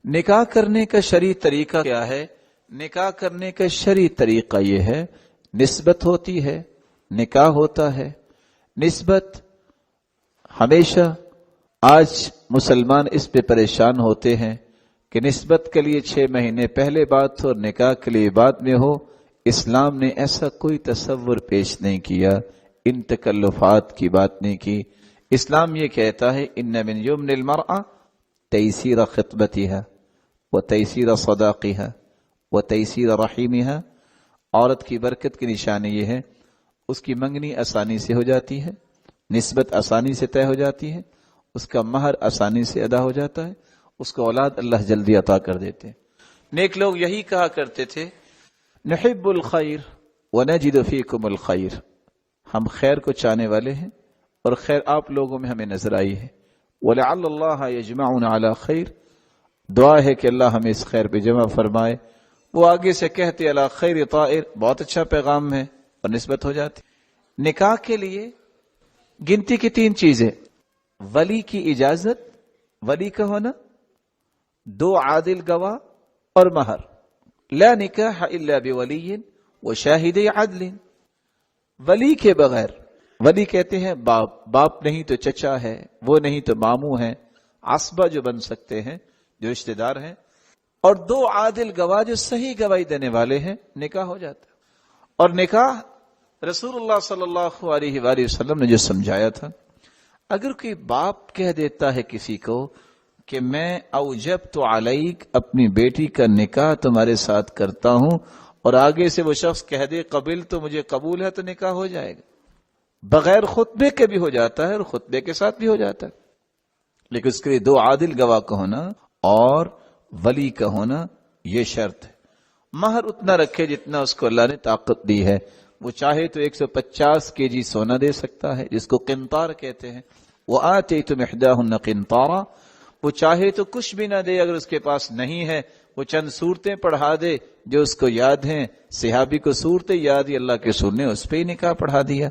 निकाह करने का शरई तरीका क्या है? निकाह करने का शरई तरीका यह है, निस्बत होती है, निकाह होता है। निस्बत हमेशा आज मुसलमान इस पे परेशान होते हैं कि निस्बत के लिए 6 महीने पहले बात हो और निकाह के लिए बाद में हो। इस्लाम ने ऐसा कोई तसव्वुर पेश नहीं किया, इन तकल्लुफात की बात नहीं की। इस्लाम ये कहता है इन्न मिन युमनिल मरअ तैसीर खितबतिहा व तैसीर सदाक़िहा व तैसीर रहीमिहा। औरत की बरकत की निशानी ये है, उसकी मंगनी आसानी से हो जाती है, निस्बत आसानी से तय हो जाती है, उसका महर आसानी से अदा हो जाता है, उसको औलाद अल्लाह जल्दी अता कर देते हैं। नेक लोग यही कहा करते थे, नहिब्बुल खैर व नजिदु फीकुमुल खैर, हम खैर को चाहने वाले हैं और खैर आप लोगों में हमें नजर आई है। वलअल्लाह यजमउना अला खैर, दुआ है कि अल्लाह हमें इस खैर पे जमा फरमाए। वो आगे से कहते अला खैर ताइर, बहुत अच्छा पैगाम है और निस्बत हो जाती। निकाह के लिए गिनती की 3 चीजें, वली की इजाजत, वली का होना, 2 आदिल गवाह और महर। ला निकाह इल्ला बिवलिय्यिन व शाहिदे अदलिन। वली के बगैर, वली कहते हैं बाप, बाप नहीं तो चचा है, वो नहीं तो मामू है, आसबा जो बन सकते हैं, जो रिश्तेदार हैं, और 2 आदिल गवाह जो सही गवाही देने वाले हैं, निकाह हो जाता है। और निकाह रसूलुल्लाह सल्लल्लाहु अलैहि वसल्लम ने जो समझाया था, अगर कोई बाप कह देता है किसी को कि मैं औजबतु अलैक, अपनी बेटी का निकाह तुम्हारे साथ करता हूं, और आगे से वो शख्स कह दे कबिल तो मुझे कबूल है, तो निकाह हो जाएगा। बगैर खुतबे के भी हो जाता है और खुतबे के साथ भी हो जाता है, लेकिन उसके लिए 2 आदिल गवाह का होना और वली का होना यह शर्त है। महर उतना रखे जितना उसको अल्लाह ने ताकत दी है। वो चाहे तो 150 केजी सोना दे सकता है, जिसको किंतार कहते हैं। वो आतैतुम इहदाहुन्ना किंतारा, वो चाहे तो कुछ भी ना दे, अगर उसके पास नहीं है वो चंद सूरतें पढ़ा दे जो उसको याद हैं। सहाबी को सूरतें याद ही, अल्लाह के रसूल ने उस पे ही निकाह पढ़ा दिया।